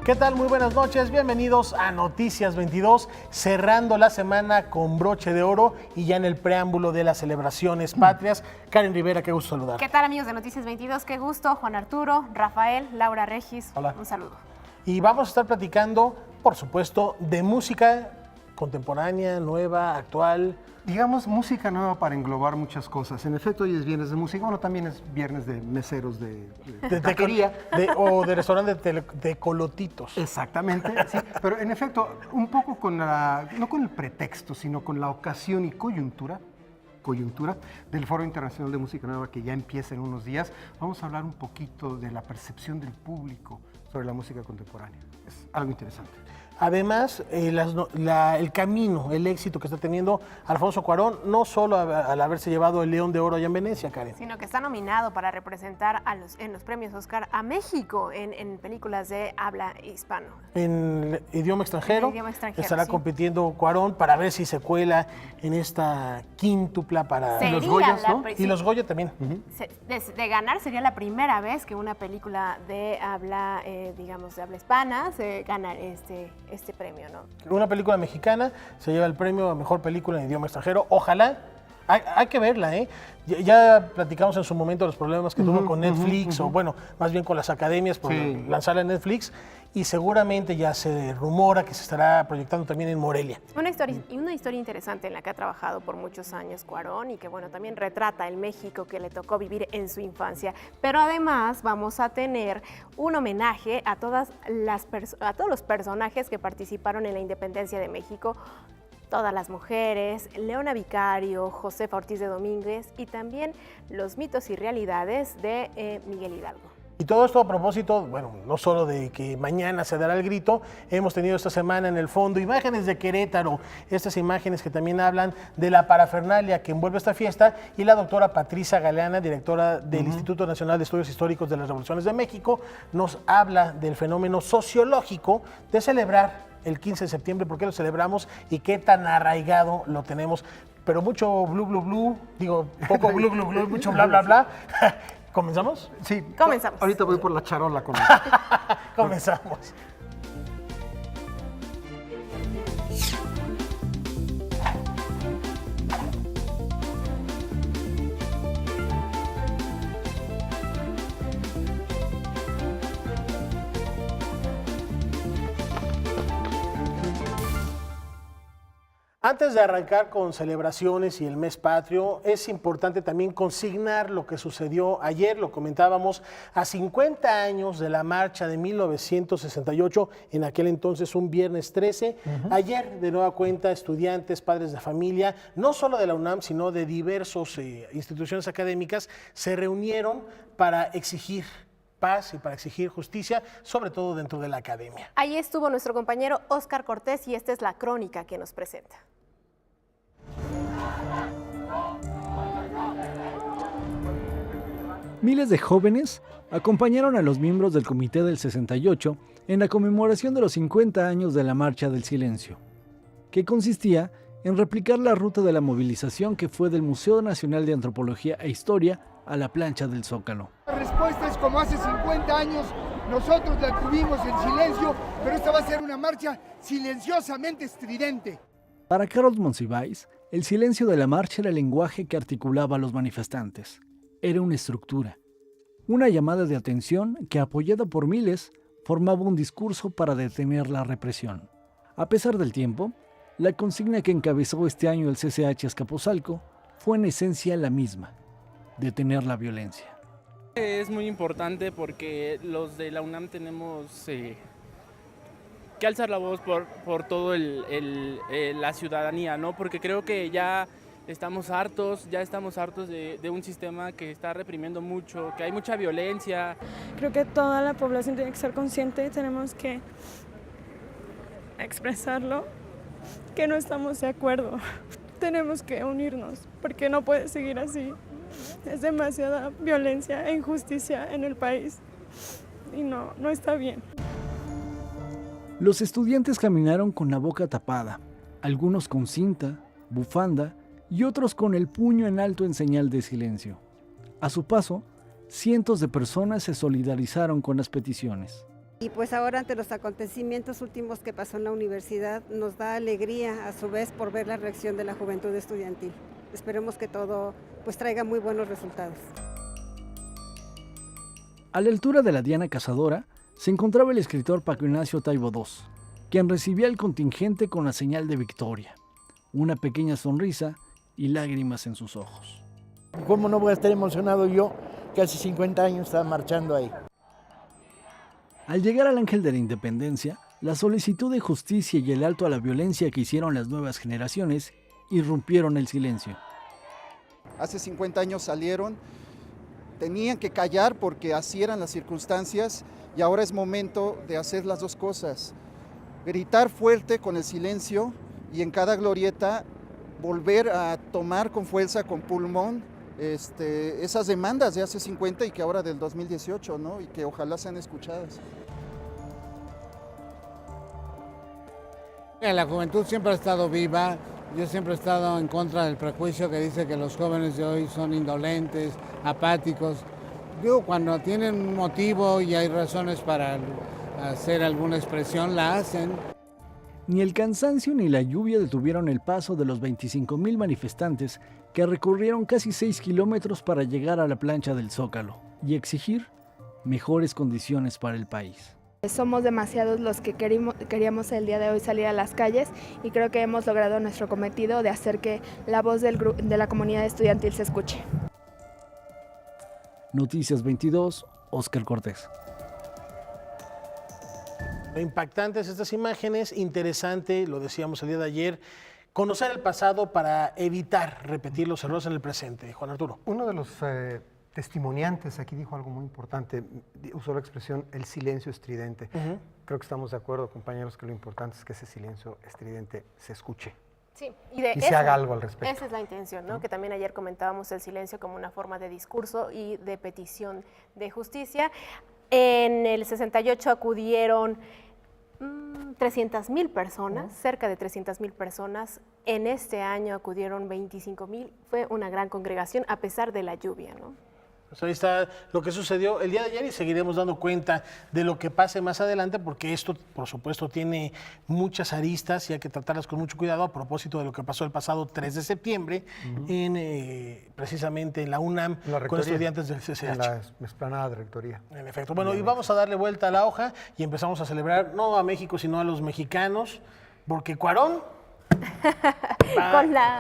¿Qué tal? Muy buenas noches, bienvenidos a Noticias 22, cerrando la semana con broche de oro y ya en el preámbulo de las celebraciones patrias. Karen Rivera, qué gusto saludar. ¿Qué tal, amigos de Noticias 22? Qué gusto, Juan Arturo, Rafael, Laura Regis. Hola. Un saludo. Y vamos a estar platicando, por supuesto, de música contemporánea, nueva, actual. Digamos, música nueva para englobar muchas cosas. En efecto, hoy es viernes de música, bueno, también es viernes de meseros de taquería. O de restaurante de colotitos. Exactamente, sí. Pero en efecto, un poco con no con el pretexto, sino con la ocasión y coyuntura del Foro Internacional de Música Nueva que ya empieza en unos días, vamos a hablar un poquito de la percepción del público sobre la música contemporánea. Es algo interesante. Además, el camino, el éxito que está teniendo Alfonso Cuarón, no solo al haberse llevado el León de Oro allá en Venecia, Karen. Sino que está nominado para representar en los premios Oscar a México en películas de habla hispano. En idioma extranjero, estará sí. compitiendo Cuarón para ver si se cuela en esta quíntupla para Sería los Goyas, ¿no? sí. Y los Goya también. De ganar, sería la primera vez que una película de habla, digamos, de habla hispana se gana este premio, ¿no? Una película mexicana se lleva el premio a mejor película en idioma extranjero. Ojalá, hay que verla, ¿eh? Ya platicamos en su momento los problemas que tuvo con Netflix, o bueno, más bien con las academias por lanzarla en Netflix, y seguramente ya se rumora que se estará proyectando también en Morelia. Una historia interesante en la que ha trabajado por muchos años Cuarón y que, bueno, también retrata el México que le tocó vivir en su infancia. Pero además vamos a tener un homenaje a todos los personajes que participaron en la independencia de México, todas las mujeres, Leona Vicario, Josefa Ortiz de Domínguez y también los mitos y realidades de Miguel Hidalgo. Y todo esto a propósito, bueno, no solo de que mañana se dará el grito, hemos tenido esta semana en el fondo imágenes de Querétaro, estas imágenes que también hablan de la parafernalia que envuelve esta fiesta, y la doctora Patricia Galeana, directora del Instituto Nacional de Estudios Históricos de las Revoluciones de México, nos habla del fenómeno sociológico de celebrar el 15 de septiembre, por qué lo celebramos y qué tan arraigado lo tenemos. Pero mucho poco blu, blu, blu, mucho bla, bla, bla. ¿Comenzamos? Sí. Comenzamos. Ahorita voy por la charola con Comenzamos. Antes de arrancar con celebraciones y el mes patrio, es importante también consignar lo que sucedió ayer, lo comentábamos, a 50 años de la marcha de 1968, en aquel entonces un viernes 13. Ayer, de nueva cuenta, estudiantes, padres de familia, no solo de la UNAM, sino de diversas instituciones académicas, se reunieron para exigir paz y para exigir justicia, sobre todo dentro de la academia. Ahí estuvo nuestro compañero Óscar Cortés y esta es la crónica que nos presenta. Miles de jóvenes acompañaron a los miembros del Comité del 68 en la conmemoración de los 50 años de la Marcha del Silencio, que consistía en replicar la ruta de la movilización que fue del Museo Nacional de Antropología e Historia a la plancha del Zócalo. La respuesta es como hace 50 años, nosotros la tuvimos en silencio, pero esta va a ser una marcha silenciosamente estridente. Para Carlos Monsiváis, el silencio de la marcha era el lenguaje que articulaba a los manifestantes. Era una estructura, una llamada de atención que, apoyada por miles, formaba un discurso para detener la represión. A pesar del tiempo, la consigna que encabezó este año el CCH Azcapotzalco fue en esencia la misma: detener la violencia. Es muy importante porque los de la UNAM tenemos que alzar la voz por todo la ciudadanía, ¿no? Porque creo que ya estamos hartos de un sistema que está reprimiendo mucho, que hay mucha violencia. Creo que toda la población tiene que ser consciente, tenemos que expresarlo, que no estamos de acuerdo. Tenemos que unirnos, porque no puede seguir así. Es demasiada violencia e injusticia en el país y no está bien. Los estudiantes caminaron con la boca tapada, algunos con cinta, bufanda y otros con el puño en alto en señal de silencio. A su paso, cientos de personas se solidarizaron con las peticiones. Y pues ahora ante los acontecimientos últimos que pasó en la universidad nos da alegría a su vez por ver la reacción de la juventud estudiantil. Esperemos que todo pues traiga muy buenos resultados. A la altura de la Diana Cazadora se encontraba el escritor Paco Ignacio Taibo II, quien recibía al contingente con la señal de victoria, una pequeña sonrisa y lágrimas en sus ojos. ¿Cómo no voy a estar emocionado yo que hace 50 años estaba marchando ahí? Al llegar al Ángel de la Independencia, la solicitud de justicia y el alto a la violencia que hicieron las nuevas generaciones irrumpieron el silencio. Hace 50 años salieron, tenían que callar porque así eran las circunstancias y ahora es momento de hacer las dos cosas. Gritar fuerte con el silencio y en cada glorieta volver a tomar con fuerza, con pulmón, esas demandas de hace 50 y que ahora del 2018, ¿no? Y que ojalá sean escuchadas. La juventud siempre ha estado viva. Yo siempre he estado en contra del prejuicio que dice que los jóvenes de hoy son indolentes, apáticos. Digo, cuando tienen un motivo y hay razones para hacer alguna expresión, la hacen. Ni el cansancio ni la lluvia detuvieron el paso de los 25,000 manifestantes que recorrieron casi 6 kilómetros para llegar a la plancha del Zócalo y exigir mejores condiciones para el país. Somos demasiados los que queríamos el día de hoy salir a las calles y creo que hemos logrado nuestro cometido de hacer que la voz de la comunidad estudiantil se escuche. Noticias 22, Óscar Cortés. Impactantes estas imágenes, interesante, lo decíamos el día de ayer, conocer el pasado para evitar repetir los errores en el presente. Juan Arturo. Uno de los testimoniantes aquí dijo algo muy importante, usó la expresión el silencio estridente. Creo que estamos de acuerdo, compañeros, que lo importante es que ese silencio estridente se escuche. Sí, y se haga algo al respecto. Esa es la intención, ¿no? Que también ayer comentábamos el silencio como una forma de discurso y de petición de justicia. En el 68 acudieron 300,000 personas, cerca de 300,000 personas. En este año acudieron 25,000. Fue una gran congregación a pesar de la lluvia, ¿no? Pues ahí está lo que sucedió el día de ayer y seguiremos dando cuenta de lo que pase más adelante porque esto, por supuesto, tiene muchas aristas y hay que tratarlas con mucho cuidado a propósito de lo que pasó el pasado 3 de septiembre precisamente en la UNAM con estudiantes del CCH. En la explanada de rectoría. En efecto. Bueno, y vamos a darle vuelta a la hoja y empezamos a celebrar no a México, sino a los mexicanos, porque Cuarón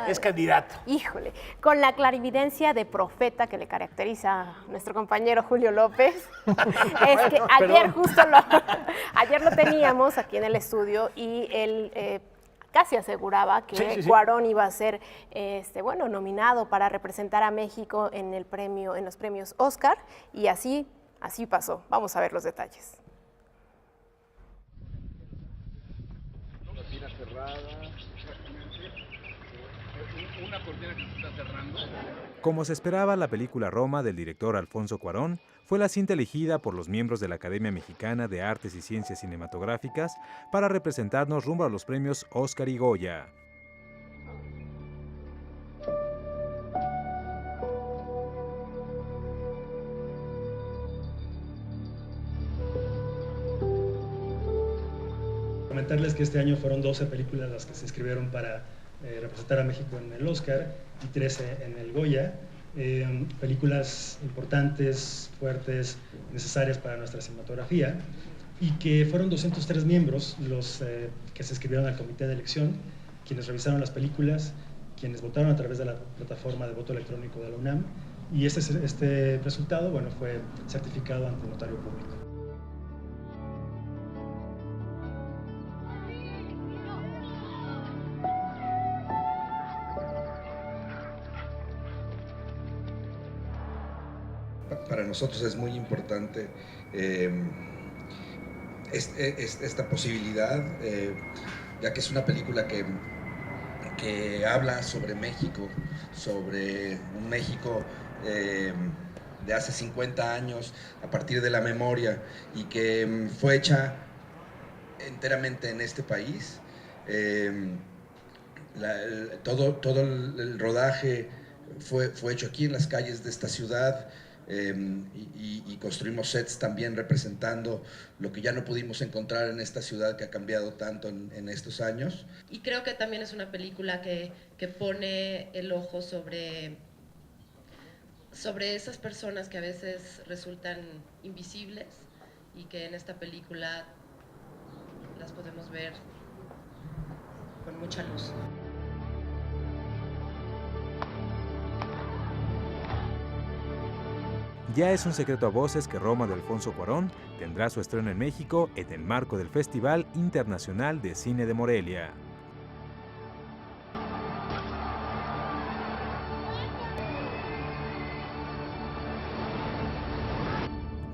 es candidato. Híjole, con la clarividencia de profeta que le caracteriza a nuestro compañero Julio López. Es que ayer ayer lo teníamos aquí en el estudio y él casi aseguraba que Cuarón iba a ser nominado para representar a México en los premios Oscar y así pasó. Vamos a ver los detalles. Una cortina que se está cerrando. Como se esperaba, la película Roma del director Alfonso Cuarón fue la cinta elegida por los miembros de la Academia Mexicana de Artes y Ciencias Cinematográficas para representarnos rumbo a los premios Oscar y Goya. Comentarles que este año fueron 12 películas las que se inscribieron para representar a México en el Oscar y 13 en el Goya. Películas importantes, fuertes, necesarias para nuestra cinematografía y que fueron 203 miembros los que se inscribieron al comité de elección, quienes revisaron las películas, quienes votaron a través de la plataforma de voto electrónico de la UNAM y este resultado fue certificado ante el notario público. Para nosotros es muy importante esta posibilidad, ya que es una película que habla sobre México, sobre un México de hace 50 años, a partir de la memoria, y que fue hecha enteramente en este país. Todo el rodaje fue hecho aquí en las calles de esta ciudad. y construimos sets también representando lo que ya no pudimos encontrar en esta ciudad que ha cambiado tanto en estos años. Y creo que también es una película que pone el ojo sobre esas personas que a veces resultan invisibles y que en esta película las podemos ver con mucha luz. Ya es un secreto a voces que Roma de Alfonso Cuarón tendrá su estreno en México en el marco del Festival Internacional de Cine de Morelia.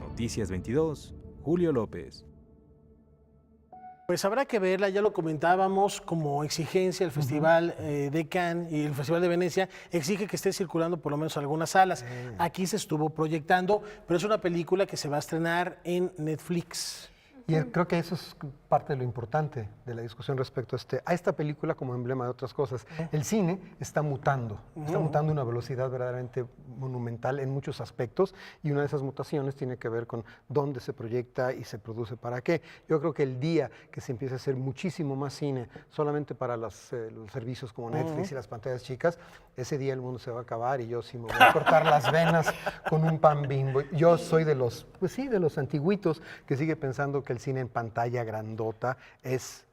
Noticias 22, Julio López. Pues habrá que verla, ya lo comentábamos, como exigencia el Festival de Cannes y el Festival de Venecia exige que esté circulando por lo menos algunas salas. Aquí se estuvo proyectando, pero es una película que se va a estrenar en Netflix. Y creo que eso es parte de lo importante de la discusión respecto a esta película como emblema de otras cosas. El cine está mutando a una velocidad verdaderamente monumental en muchos aspectos, y una de esas mutaciones tiene que ver con dónde se proyecta y se produce para qué. Yo creo que el día que se empiece a hacer muchísimo más cine solamente para los servicios como Netflix y las pantallas chicas, ese día el mundo se va a acabar y yo sí me voy a cortar las venas con un pan Bimbo. Yo soy de los, pues sí, de los antiguitos que sigue pensando que el cine en pantalla grandota es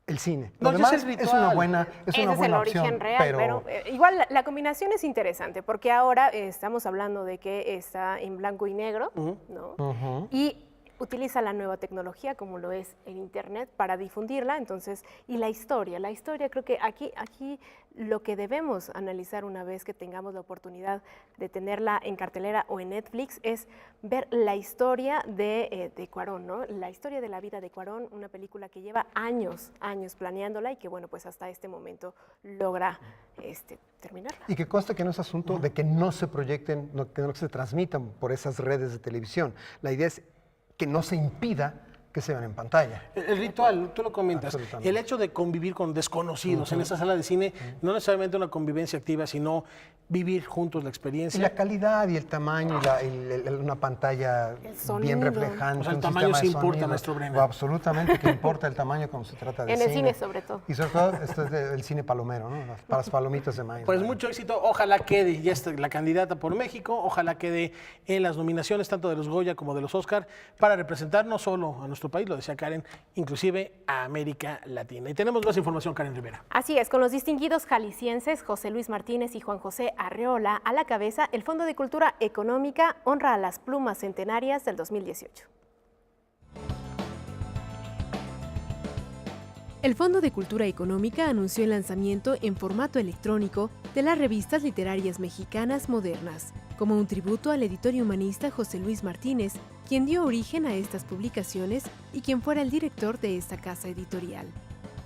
el cine. Lo demás es una buena Ese es el origen real, pero igual la combinación es interesante, porque ahora estamos hablando de que está en blanco y negro, ¿no? Y utiliza la nueva tecnología, como lo es el Internet, para difundirla. Entonces, y la historia creo que aquí lo que debemos analizar una vez que tengamos la oportunidad de tenerla en cartelera o en Netflix es ver la historia de Cuarón, ¿no? La historia de la vida de Cuarón, una película que lleva años planeándola y que, bueno, pues hasta este momento logra terminarla. Y que conste que no es asunto de que no se proyecten, que no se transmitan por esas redes de televisión. La idea es que no se impida que se vean en pantalla. El ritual, tú lo comentas, el hecho de convivir con desconocidos en esa sala de cine, no necesariamente una convivencia activa, sino vivir juntos la experiencia. Y la calidad y el tamaño, y una pantalla bien reflejante. O sea, el tamaño sí importa, maestro Brennan. Absolutamente que importa el tamaño cuando se trata de cine. En el cine sobre todo. Y sobre todo esto es el cine palomero, ¿no? Para las palomitas de maíz. Pues mucho éxito, ojalá quede, ya está la candidata por México, ojalá quede en las nominaciones tanto de los Goya como de los Oscar, para representar no solo a nuestro país, lo decía Karen, inclusive a América Latina. Y tenemos más información, Karen Rivera. Así es, con los distinguidos jaliscienses José Luis Martínez y Juan José Arreola a la cabeza, el Fondo de Cultura Económica honra a las plumas centenarias del 2018. El Fondo de Cultura Económica anunció el lanzamiento en formato electrónico de las revistas literarias mexicanas modernas, como un tributo al editor y humanista José Luis Martínez, quien dio origen a estas publicaciones y quien fuera el director de esta casa editorial.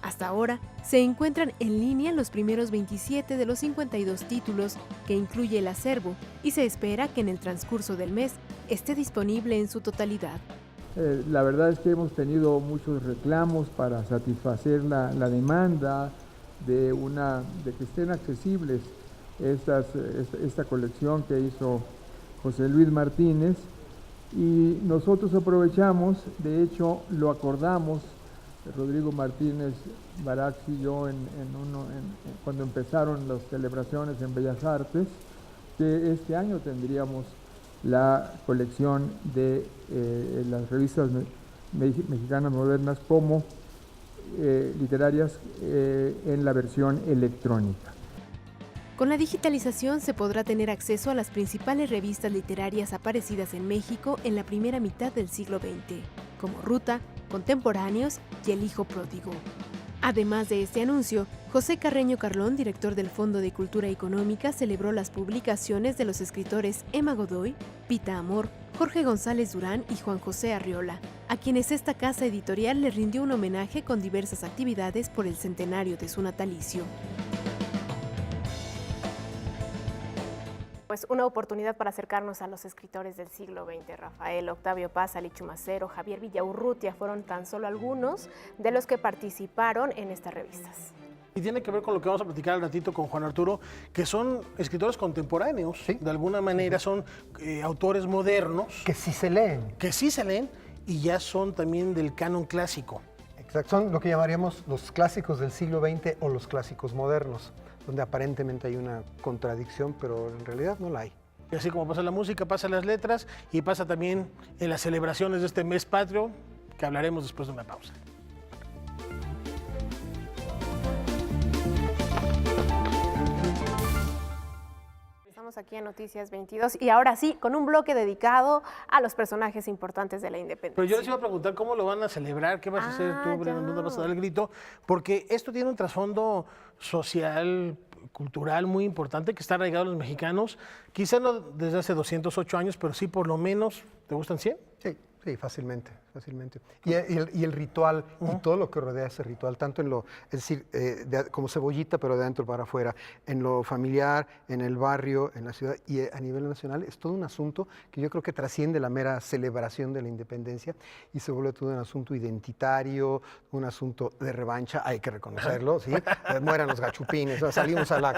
Hasta ahora, se encuentran en línea los primeros 27 de los 52 títulos que incluye el acervo, y se espera que en el transcurso del mes esté disponible en su totalidad. La verdad es que hemos tenido muchos reclamos para satisfacer la demanda de que estén accesibles esta colección que hizo José Luis Martínez, y nosotros aprovechamos, de hecho lo acordamos, Rodrigo Martínez Barax y yo cuando empezaron las celebraciones en Bellas Artes, que este año tendríamos la colección de las revistas mexicanas modernas como literarias en la versión electrónica. Con la digitalización se podrá tener acceso a las principales revistas literarias aparecidas en México en la primera mitad del siglo XX, como Ruta, Contemporáneos y El Hijo Pródigo. Además de este anuncio, José Carreño Carlón, director del Fondo de Cultura Económica, celebró las publicaciones de los escritores Emma Godoy, Pita Amor, Jorge González Durán y Juan José Arreola, a quienes esta casa editorial les rindió un homenaje con diversas actividades por el centenario de su natalicio. Pues una oportunidad para acercarnos a los escritores del siglo XX. Rafael, Octavio Paz, Ali Chumacero, Javier Villaurrutia fueron tan solo algunos de los que participaron en estas revistas. Y tiene que ver con lo que vamos a platicar al ratito con Juan Arturo, que son escritores contemporáneos, de alguna manera son autores modernos. Que sí se leen. Que sí se leen y ya son también del canon clásico. Exacto, son lo que llamaríamos los clásicos del siglo XX o los clásicos modernos, donde aparentemente hay una contradicción, pero en realidad no la hay. Y así como pasa la música, pasa las letras y pasa también en las celebraciones de este mes patrio, que hablaremos después de una pausa. Aquí en Noticias 22 y ahora sí, con un bloque dedicado a los personajes importantes de la independencia. Pero yo les iba a preguntar cómo lo van a celebrar, qué vas a hacer tú, Breno, dónde vas a dar el grito, porque esto tiene un trasfondo social, cultural muy importante que está arraigado en los mexicanos, quizá no desde hace 208 años, pero sí por lo menos, ¿te gustan 100? Sí, fácilmente. Y el ritual y todo lo que rodea ese ritual, tanto en lo, es decir, como cebollita, pero de adentro para afuera, en lo familiar, en el barrio, en la ciudad y a nivel nacional, es todo un asunto que yo creo que trasciende la mera celebración de la independencia y se vuelve todo un asunto identitario, un asunto de revancha, hay que reconocerlo, ¿sí? Mueran los gachupines, salimos a la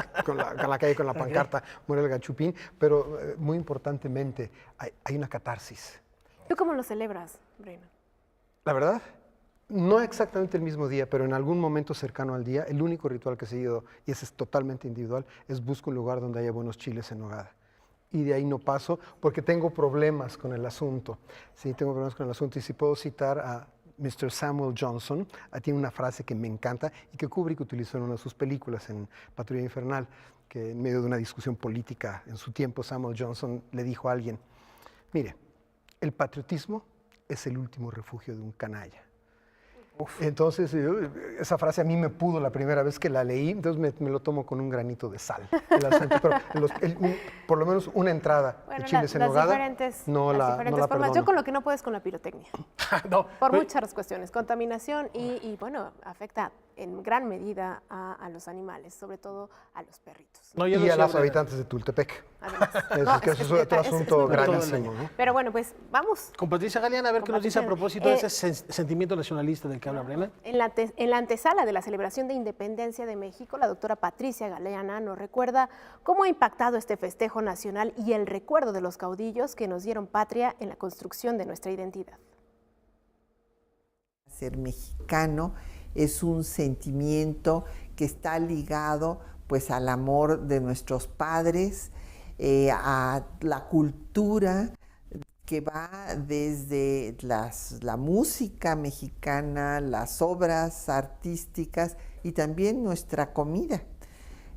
calle con la pancarta, muere el gachupín, pero muy importantemente hay una catarsis. ¿Tú cómo lo celebras, Breno? La verdad, no exactamente el mismo día, pero en algún momento cercano al día, el único ritual que he seguido, y ese es totalmente individual, es busco un lugar donde haya buenos chiles en nogada. Y de ahí no paso porque tengo problemas con el asunto. Sí, tengo problemas con el asunto. Y si puedo citar a Mr. Samuel Johnson, tiene una frase que me encanta y que Kubrick utilizó en una de sus películas, en Patrulla Infernal, que en medio de una discusión política en su tiempo, Samuel Johnson le dijo a alguien, mire, el patriotismo es el último refugio de un canalla. Entonces, esa frase a mí me pudo la primera vez que la leí, entonces me lo tomo con un granito de sal. Pero por lo menos una entrada de chiles en nogada, no la perdono. Yo con lo que no puedo es con la pirotecnia. Por muchas cuestiones. Contaminación y bueno, afecta en gran medida a los animales, sobre todo a los perritos. Y a los habitantes de Tultepec. Eso es otro asunto gravísimo, ¿no? Pero bueno, pues vamos. Con Patricia Galeana, a ver qué nos dice a propósito de ese sentimiento nacionalista del que habla Brena. En la antesala de la celebración de Independencia de México, la doctora Patricia Galeana nos recuerda cómo ha impactado este festejo nacional y el recuerdo de los caudillos que nos dieron patria en la construcción de nuestra identidad. Ser mexicano es un sentimiento que está ligado pues al amor de nuestros padres, a la cultura que va desde la música mexicana, las obras artísticas y también nuestra comida.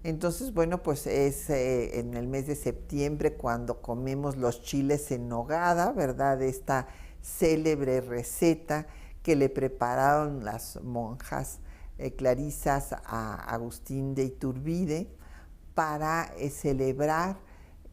Entonces, bueno, pues es en el mes de septiembre cuando comemos los chiles en nogada, ¿verdad? Esta célebre receta que le prepararon las monjas clarisas a Agustín de Iturbide para celebrar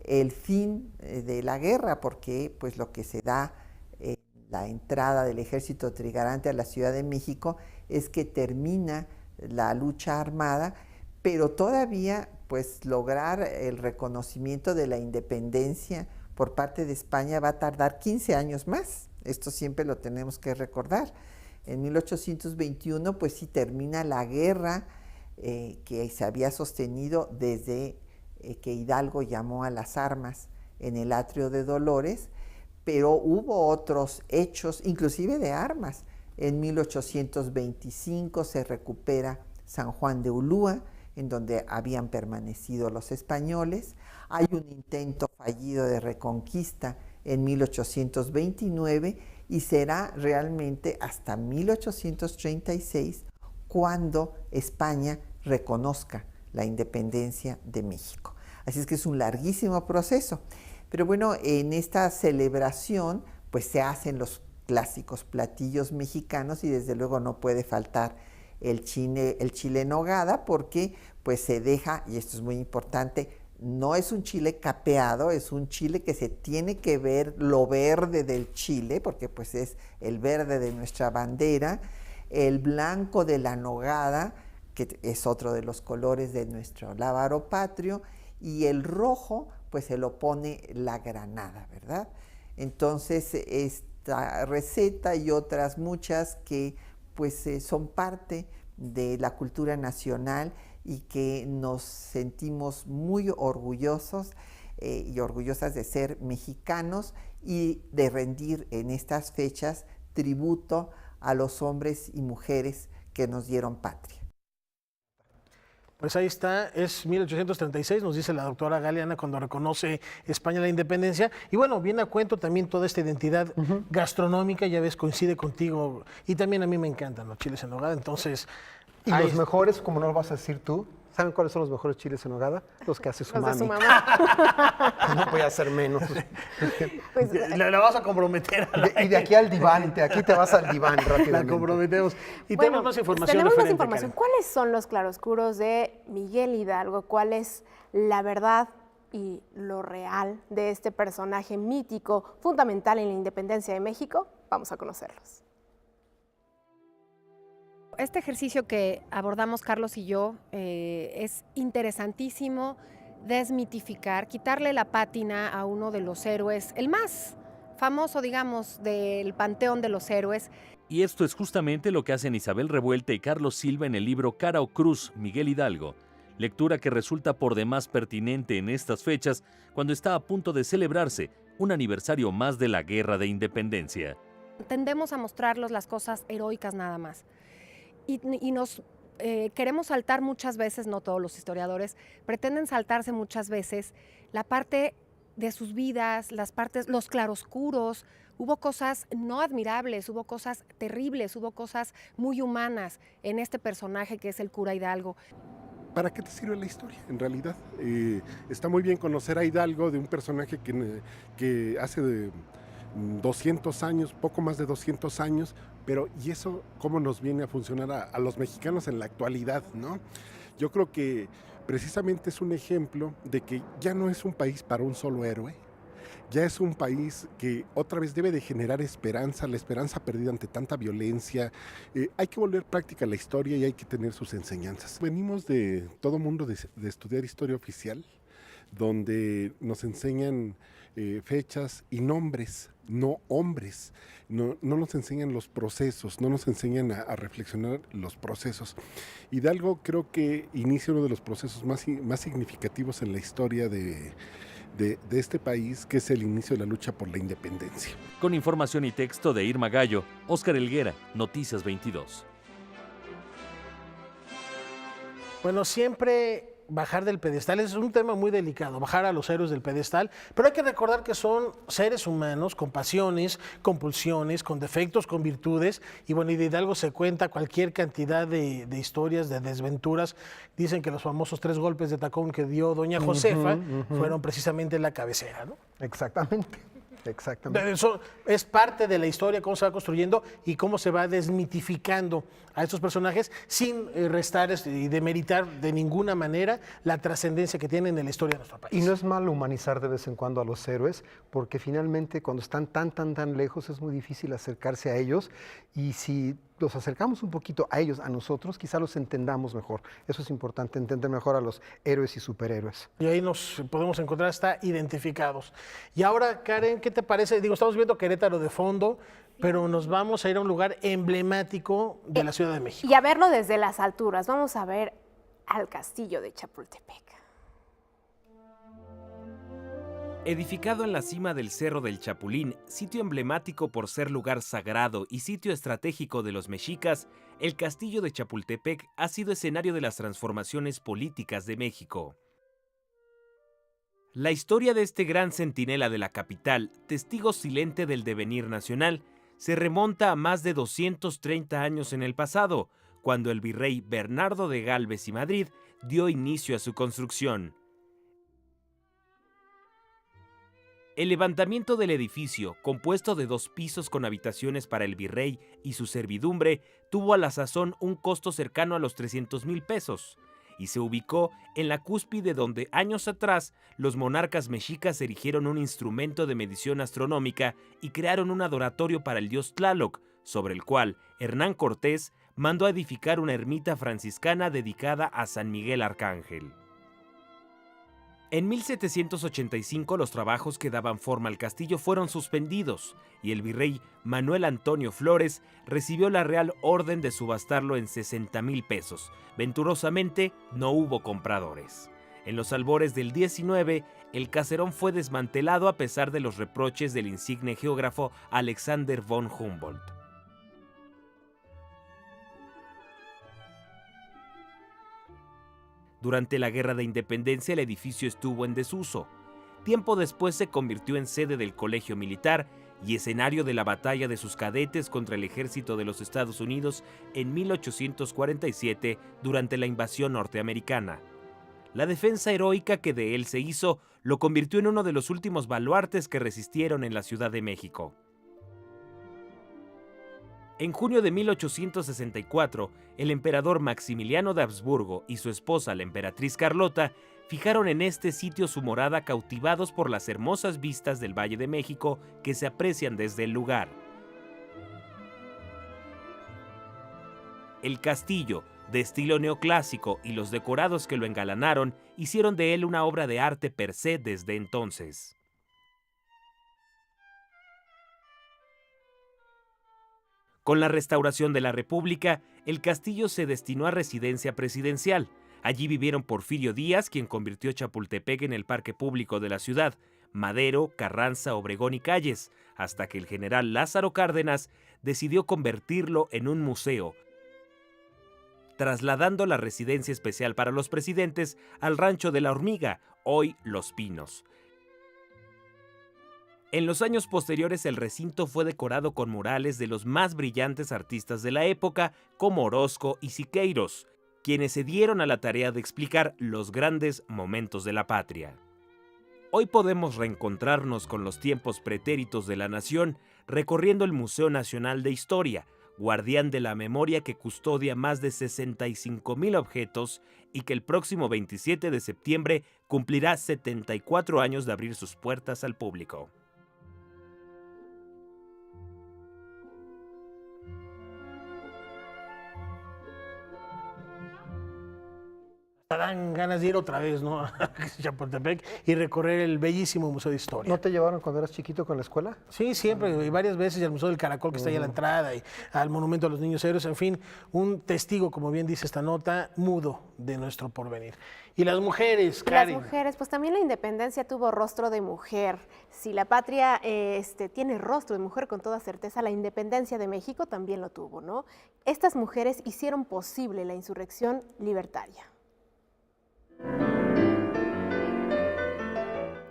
el fin de la guerra, porque pues lo que se da en la entrada del ejército trigarante a la Ciudad de México es que termina la lucha armada, pero todavía pues lograr el reconocimiento de la independencia por parte de España va a tardar 15 años más. Esto siempre lo tenemos que recordar. En 1821 pues sí termina la guerra que se había sostenido desde que Hidalgo llamó a las armas en el atrio de Dolores, pero hubo otros hechos, inclusive de armas. En 1825 se recupera San Juan de Ulúa, en donde habían permanecido los españoles. Hay un intento fallido de reconquista en 1829 y será realmente hasta 1836 cuando España reconozca la independencia de México. Así es que es un larguísimo proceso. Pero bueno, en esta celebración pues se hacen los clásicos platillos mexicanos y desde luego no puede faltar el chile en nogada porque pues se deja, y esto es muy importante, no es un chile capeado, es un chile que se tiene que ver lo verde del chile, porque pues es el verde de nuestra bandera, el blanco de la nogada, que es otro de los colores de nuestro lábaro patrio, y el rojo pues se lo pone la granada, ¿verdad? Entonces esta receta y otras muchas que pues son parte de la cultura nacional y que nos sentimos muy orgullosos y orgullosas de ser mexicanos y de rendir en estas fechas tributo a los hombres y mujeres que nos dieron patria. Pues ahí está, es 1836, nos dice la doctora Galeana cuando reconoce España la independencia. Y bueno, viene a cuento también toda esta identidad gastronómica, ya ves, coincide contigo. Y también a mí me encantan los chiles en nogada, entonces... Y los mejores, como no lo vas a decir tú, ¿saben cuáles son los mejores chiles en nogada? Los que hace su mami. Los de su mamá. No voy a hacer menos. Pues, la vas a comprometer. Y de aquí al diván, aquí te vas al diván rápidamente. La comprometemos. Y bueno, tenemos más información. Tenemos más información. ¿Cuáles son los claroscuros de Miguel Hidalgo? ¿Cuál es la verdad y lo real de este personaje mítico, fundamental en la independencia de México? Vamos a conocerlos. Este ejercicio que abordamos Carlos y yo es interesantísimo, desmitificar, quitarle la pátina a uno de los héroes, el más famoso, digamos, del panteón de los héroes. Y esto es justamente lo que hacen Isabel Revuelta y Carlos Silva en el libro Cara o Cruz, Miguel Hidalgo, lectura que resulta por demás pertinente en estas fechas, cuando está a punto de celebrarse un aniversario más de la Guerra de Independencia. Tendemos a mostrarlos las cosas heroicas nada más. Y nos queremos saltar muchas veces, no todos los historiadores, pretenden saltarse muchas veces la parte de sus vidas, los claroscuros. Hubo cosas no admirables, hubo cosas terribles, hubo cosas muy humanas en este personaje que es el cura Hidalgo. ¿Para qué te sirve la historia, en realidad? Está muy bien conocer a Hidalgo, de un personaje que hace 200 años, poco más de 200 años, pero ¿y eso cómo nos viene a funcionar a los mexicanos en la actualidad, no? Yo creo que precisamente es un ejemplo de que ya no es un país para un solo héroe, ya es un país que otra vez debe de generar esperanza, la esperanza perdida ante tanta violencia. Hay que volver práctica la historia y hay que tener sus enseñanzas. Venimos de todo mundo de estudiar historia oficial, donde nos enseñan fechas y nombres, no hombres. No nos enseñan los procesos, no nos enseñan a reflexionar los procesos. Hidalgo creo que inicia uno de los procesos más significativos en la historia de este país, que es el inicio de la lucha por la independencia. Con información y texto de Irma Gallo, Óscar Helguera, Noticias 22. Bueno, siempre bajar del pedestal es un tema muy delicado, bajar a los héroes del pedestal, pero hay que recordar que son seres humanos con pasiones, con pulsiones, con defectos, con virtudes, y bueno, y de Hidalgo se cuenta cualquier cantidad de historias, de desventuras. Dicen que los famosos 3 golpes de tacón que dio doña Josefa fueron precisamente la cabecera, ¿no? Exactamente. Exactamente. Eso es parte de la historia, cómo se va construyendo y cómo se va desmitificando a estos personajes sin restar y demeritar de ninguna manera la trascendencia que tienen en la historia de nuestro país. Y no es malo humanizar de vez en cuando a los héroes, porque finalmente cuando están tan lejos es muy difícil acercarse a ellos, y si los acercamos un poquito a ellos, a nosotros, quizá los entendamos mejor. Eso es importante, entender mejor a los héroes y superhéroes. Y ahí nos podemos encontrar hasta identificados. Y ahora, Karen, ¿qué te parece? Digo, estamos viendo Querétaro de fondo, pero nos vamos a ir a un lugar emblemático de la Ciudad de México. Y a verlo desde las alturas. Vamos a ver al castillo de Chapultepec. Edificado en la cima del Cerro del Chapulín, sitio emblemático por ser lugar sagrado y sitio estratégico de los mexicas, el castillo de Chapultepec ha sido escenario de las transformaciones políticas de México. La historia de este gran centinela de la capital, testigo silente del devenir nacional, se remonta a más de 230 años en el pasado, cuando el virrey Bernardo de Gálvez y Madrid dio inicio a su construcción. El levantamiento del edificio, compuesto de 2 pisos con habitaciones para el virrey y su servidumbre, tuvo a la sazón un costo cercano a los 300,000 pesos, y se ubicó en la cúspide donde años atrás los monarcas mexicas erigieron un instrumento de medición astronómica y crearon un adoratorio para el dios Tlaloc, sobre el cual Hernán Cortés mandó a edificar una ermita franciscana dedicada a San Miguel Arcángel. En 1785 los trabajos que daban forma al castillo fueron suspendidos y el virrey Manuel Antonio Flores recibió la Real Orden de subastarlo en 60,000 pesos. Venturosamente no hubo compradores. En los albores del 19, el caserón fue desmantelado a pesar de los reproches del insigne geógrafo Alexander von Humboldt. Durante la Guerra de Independencia el edificio estuvo en desuso. Tiempo después se convirtió en sede del Colegio Militar y escenario de la batalla de sus cadetes contra el ejército de los Estados Unidos en 1847 durante la invasión norteamericana. La defensa heroica que de él se hizo lo convirtió en uno de los últimos baluartes que resistieron en la Ciudad de México. En junio de 1864, el emperador Maximiliano de Habsburgo y su esposa, la emperatriz Carlota, fijaron en este sitio su morada cautivados por las hermosas vistas del Valle de México que se aprecian desde el lugar. El castillo, de estilo neoclásico, y los decorados que lo engalanaron hicieron de él una obra de arte per se desde entonces. Con la restauración de la República, el castillo se destinó a residencia presidencial. Allí vivieron Porfirio Díaz, quien convirtió Chapultepec en el parque público de la ciudad, Madero, Carranza, Obregón y Calles, hasta que el general Lázaro Cárdenas decidió convertirlo en un museo, trasladando la residencia especial para los presidentes al Rancho de la Hormiga, hoy Los Pinos. En los años posteriores el recinto fue decorado con murales de los más brillantes artistas de la época, como Orozco y Siqueiros, quienes se dieron a la tarea de explicar los grandes momentos de la patria. Hoy podemos reencontrarnos con los tiempos pretéritos de la nación recorriendo el Museo Nacional de Historia, guardián de la memoria que custodia más de 65,000 objetos y que el próximo 27 de septiembre cumplirá 74 años de abrir sus puertas al público. Dan ganas de ir otra vez, ¿no? A Chapultepec y recorrer el bellísimo Museo de Historia. ¿No te llevaron cuando eras chiquito con la escuela? Sí, siempre, y varias veces, y al Museo del Caracol que está ahí a la entrada, y al Monumento a los Niños Héroes, en fin, un testigo, como bien dice esta nota, mudo de nuestro porvenir. Y las mujeres, Karen. Las mujeres, pues también la independencia tuvo rostro de mujer. Si la patria tiene rostro de mujer, con toda certeza, la independencia de México también lo tuvo, ¿no? Estas mujeres hicieron posible la insurrección libertaria.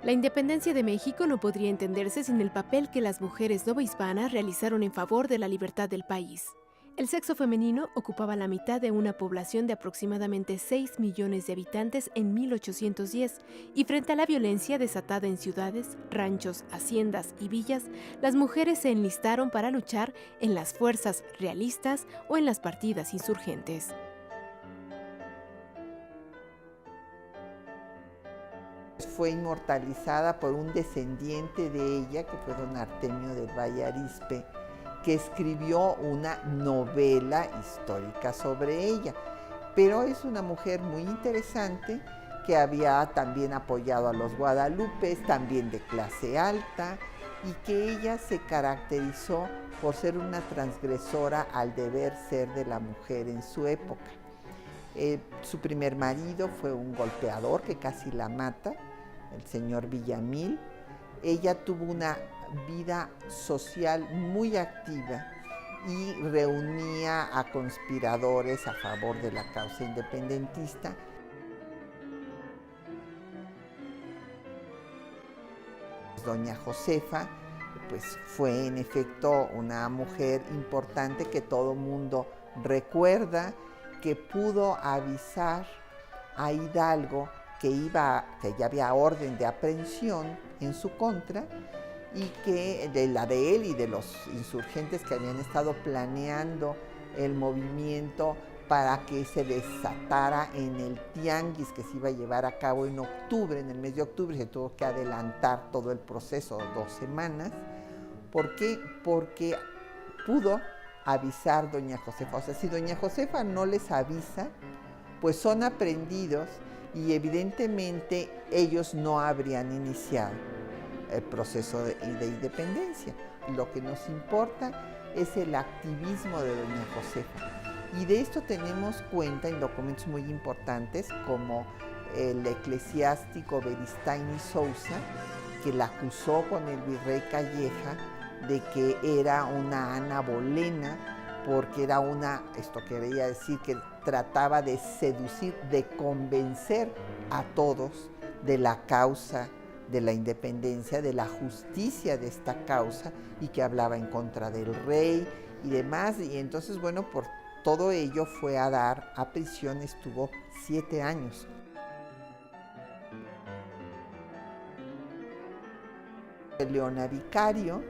La independencia de México no podría entenderse sin el papel que las mujeres novohispanas realizaron en favor de la libertad del país. El sexo femenino ocupaba la mitad de una población de aproximadamente 6 millones de habitantes en 1810, y frente a la violencia desatada en ciudades, ranchos, haciendas y villas, las mujeres se enlistaron para luchar en las fuerzas realistas o en las partidas insurgentes. Fue inmortalizada por un descendiente de ella, que fue don Artemio del Valle Arizpe, que escribió una novela histórica sobre ella. Pero es una mujer muy interesante que había también apoyado a los guadalupes, también de clase alta, y que ella se caracterizó por ser una transgresora al deber ser de la mujer en su época. Su primer marido fue un golpeador que casi la mata, el señor Villamil. Ella tuvo una vida social muy activa y reunía a conspiradores a favor de la causa independentista. Doña Josefa, pues fue en efecto una mujer importante que todo mundo recuerda, que pudo avisar a Hidalgo que ya había orden de aprehensión en su contra, y que de la de él y de los insurgentes que habían estado planeando el movimiento para que se desatara en el tianguis que se iba a llevar a cabo en octubre. En el mes de octubre se tuvo que adelantar todo el proceso 2 semanas. ¿Por qué? Porque pudo avisar doña Josefa. O sea, si doña Josefa no les avisa, pues son aprehendidos y evidentemente ellos no habrían iniciado el proceso de independencia. Lo que nos importa es el activismo de doña Josefa. Y de esto tenemos cuenta en documentos muy importantes como el eclesiástico Beristain y Sousa, que la acusó con el virrey Calleja de que era una Ana Bolena, porque era esto quería decir que trataba de seducir, de convencer a todos de la causa de la independencia, de la justicia de esta causa, y que hablaba en contra del rey y demás. Y entonces, bueno, por todo ello fue a dar a prisión, estuvo 7 años. Leona Vicario,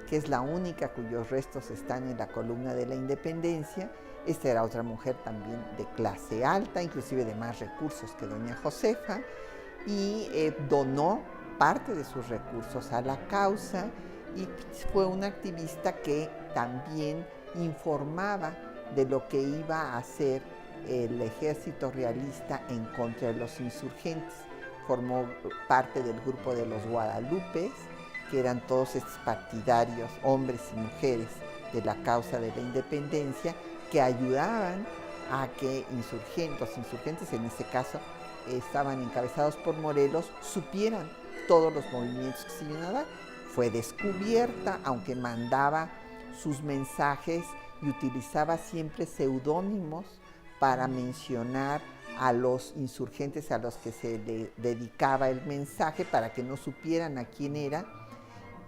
que es la única cuyos restos están en la columna de la Independencia. Esta era otra mujer también de clase alta, inclusive de más recursos que doña Josefa, y donó parte de sus recursos a la causa, y fue una activista que también informaba de lo que iba a hacer el ejército realista en contra de los insurgentes. Formó parte del grupo de los Guadalupes, que eran todos estos partidarios, hombres y mujeres, de la causa de la independencia, que ayudaban a que los insurgentes en este caso estaban encabezados por Morelos, supieran todos los movimientos que se iban a dar. Fue descubierta, aunque mandaba sus mensajes y utilizaba siempre seudónimos para mencionar a los insurgentes a los que se le dedicaba el mensaje, para que no supieran a quién era.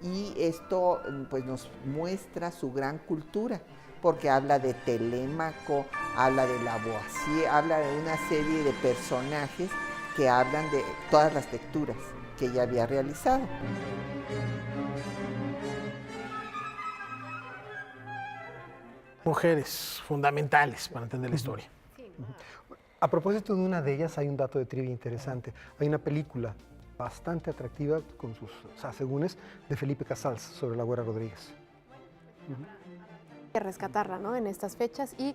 Y esto pues nos muestra su gran cultura, porque habla de Telémaco, habla de Lavoisier, habla de una serie de personajes que hablan de todas las lecturas que ella había realizado. Mujeres fundamentales para entender la historia. A propósito de una de ellas, hay un dato de trivia interesante. Hay una película bastante atractiva con sus asegúnes de Felipe Casals sobre la Güera Rodríguez. Rescatarla, ¿no?, en estas fechas. Y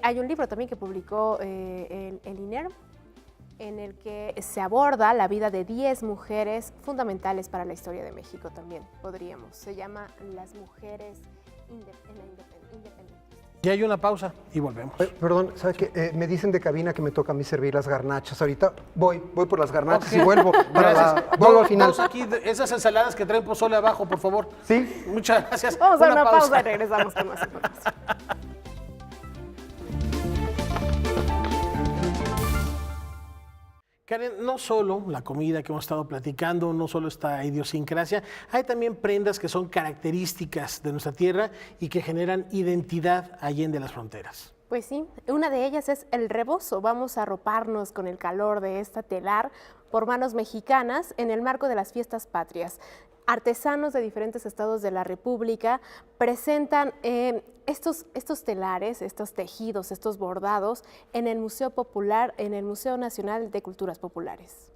hay un libro también que publicó el INER, en el que se aborda la vida de 10 mujeres fundamentales para la historia de México también, podríamos. Se llama Las mujeres en la independencia. Y hay una pausa y volvemos. Perdón, ¿sabes qué? Me dicen de cabina que me toca a mí servir las garnachas. Ahorita voy por las garnachas y vuelvo. Vuelvo al final. Vamos aquí, esas ensaladas que traen pozole abajo, por favor. Sí. Muchas gracias. Vamos a una pausa y regresamos con más información. Karen, no solo la comida que hemos estado platicando, no solo esta idiosincrasia, hay también prendas que son características de nuestra tierra y que generan identidad allende las fronteras. Pues sí, una de ellas es el rebozo. Vamos a arroparnos con el calor de esta telar por manos mexicanas en el marco de las fiestas patrias. Artesanos de diferentes estados de la República presentan estos telares, estos tejidos, estos bordados en el Museo Popular, en el Museo Nacional de Culturas Populares.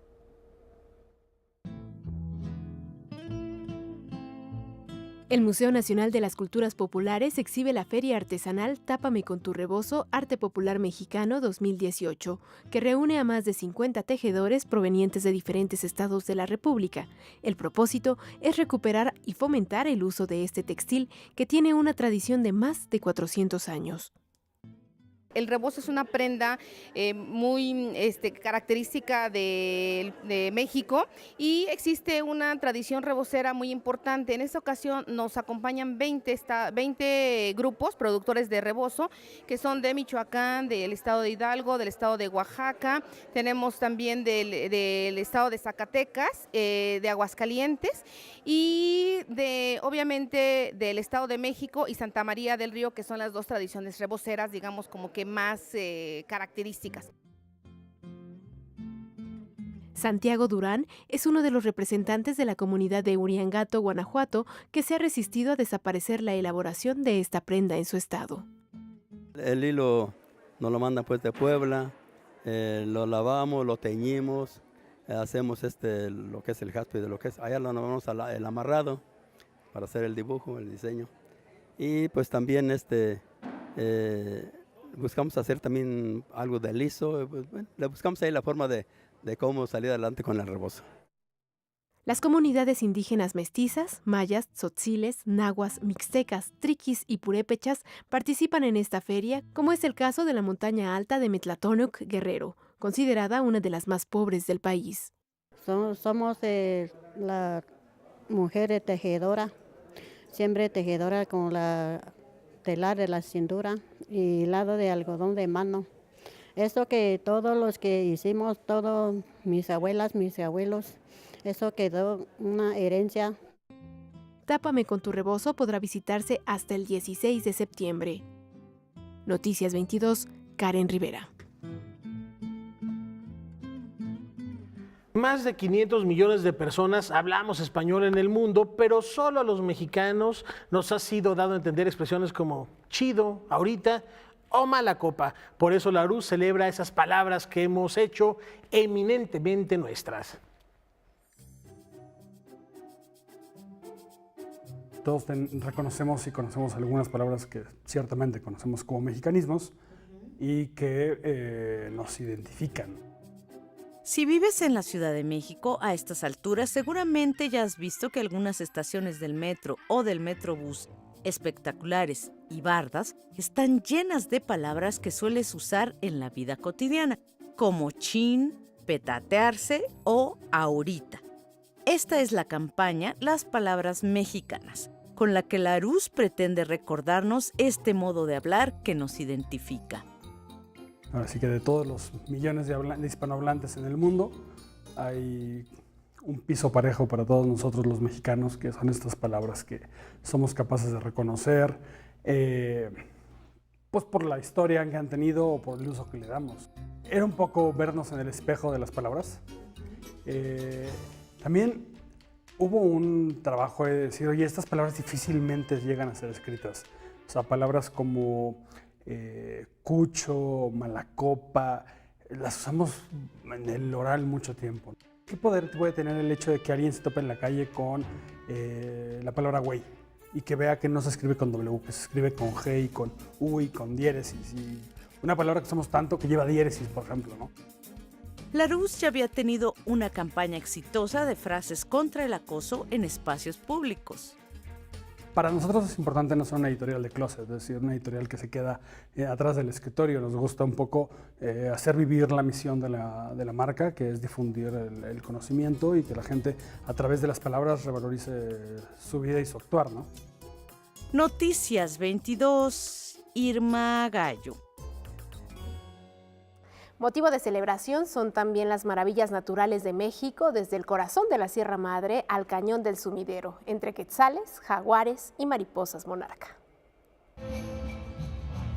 El Museo Nacional de las Culturas Populares exhibe la feria artesanal Tápame con tu rebozo Arte Popular Mexicano 2018, que reúne a más de 50 tejedores provenientes de diferentes estados de la República. El propósito es recuperar y fomentar el uso de este textil que tiene una tradición de más de 400 años. El rebozo es una prenda muy característica de México y existe una tradición rebocera muy importante. En esta ocasión nos acompañan 20 grupos productores de rebozo que son de Michoacán, del estado de Hidalgo, del estado de Oaxaca, tenemos también del estado de Zacatecas, de Aguascalientes y obviamente del estado de México y Santa María del Río, que son las dos tradiciones reboceras, digamos como que más características. Santiago Durán es uno de los representantes de la comunidad de Uriangato, Guanajuato, que se ha resistido a desaparecer la elaboración de esta prenda en su estado. El hilo nos lo mandan pues de Puebla, lo lavamos, lo teñimos, hacemos lo que es el jaspe de lo que es, allá lo vamos el amarrado para hacer el dibujo, el diseño. Y pues también buscamos hacer también algo de liso, pues, bueno, le buscamos ahí la forma de de cómo salir adelante con el rebozo. Las comunidades indígenas mestizas, mayas, tzotziles, nahuas, mixtecas, triquis y purépechas participan en esta feria, como es el caso de la montaña alta de Metlatónoc, Guerrero, considerada una de las más pobres del país. Somos la mujer tejedora, siempre tejedora con la telar de la cintura y hilado de algodón de mano. Eso que todos los que hicimos, todos mis abuelas, mis abuelos, eso quedó una herencia. Tápame con tu rebozo podrá visitarse hasta el 16 de septiembre. Noticias 22, Karen Rivera. Más de 500 millones de personas hablamos español en el mundo, pero solo a los mexicanos nos ha sido dado a entender expresiones como chido, ahorita o mala copa. Por eso Larousse celebra esas palabras que hemos hecho eminentemente nuestras. Todos reconocemos y conocemos algunas palabras que ciertamente conocemos como mexicanismos y que nos identifican. Si vives en la Ciudad de México, a estas alturas seguramente ya has visto que algunas estaciones del metro o del metrobús espectaculares y bardas están llenas de palabras que sueles usar en la vida cotidiana, como chin, petatearse o ahorita. Esta es la campaña Las Palabras Mexicanas, con la que Larousse pretende recordarnos este modo de hablar que nos identifica. Así que de todos los millones de hispanohablantes en el mundo, hay un piso parejo para todos nosotros los mexicanos, que son estas palabras que somos capaces de reconocer, pues por la historia que han tenido o por el uso que le damos. Era un poco vernos en el espejo de las palabras. También hubo un trabajo de decir, oye, estas palabras difícilmente llegan a ser escritas. O sea, palabras como cucho, malacopa, las usamos en el oral mucho tiempo. ¿Qué poder puede tener el hecho de que alguien se tope en la calle con la palabra güey y que vea que no se escribe con W, que se escribe con G y con U y con diéresis? Y una palabra que usamos tanto que lleva diéresis, por ejemplo, ¿no? Larousse ya había tenido una campaña exitosa de frases contra el acoso en espacios públicos. Para nosotros es importante no ser una editorial de closet, es decir, una editorial que se queda atrás del escritorio. Nos gusta un poco hacer vivir la misión de la marca, que es difundir el conocimiento y que la gente a través de las palabras revalorice su vida y su actuar, ¿no? Noticias 22, Irma Gallo. Motivo de celebración son también las maravillas naturales de México, desde el corazón de la Sierra Madre al Cañón del Sumidero, entre quetzales, jaguares y mariposas monarca.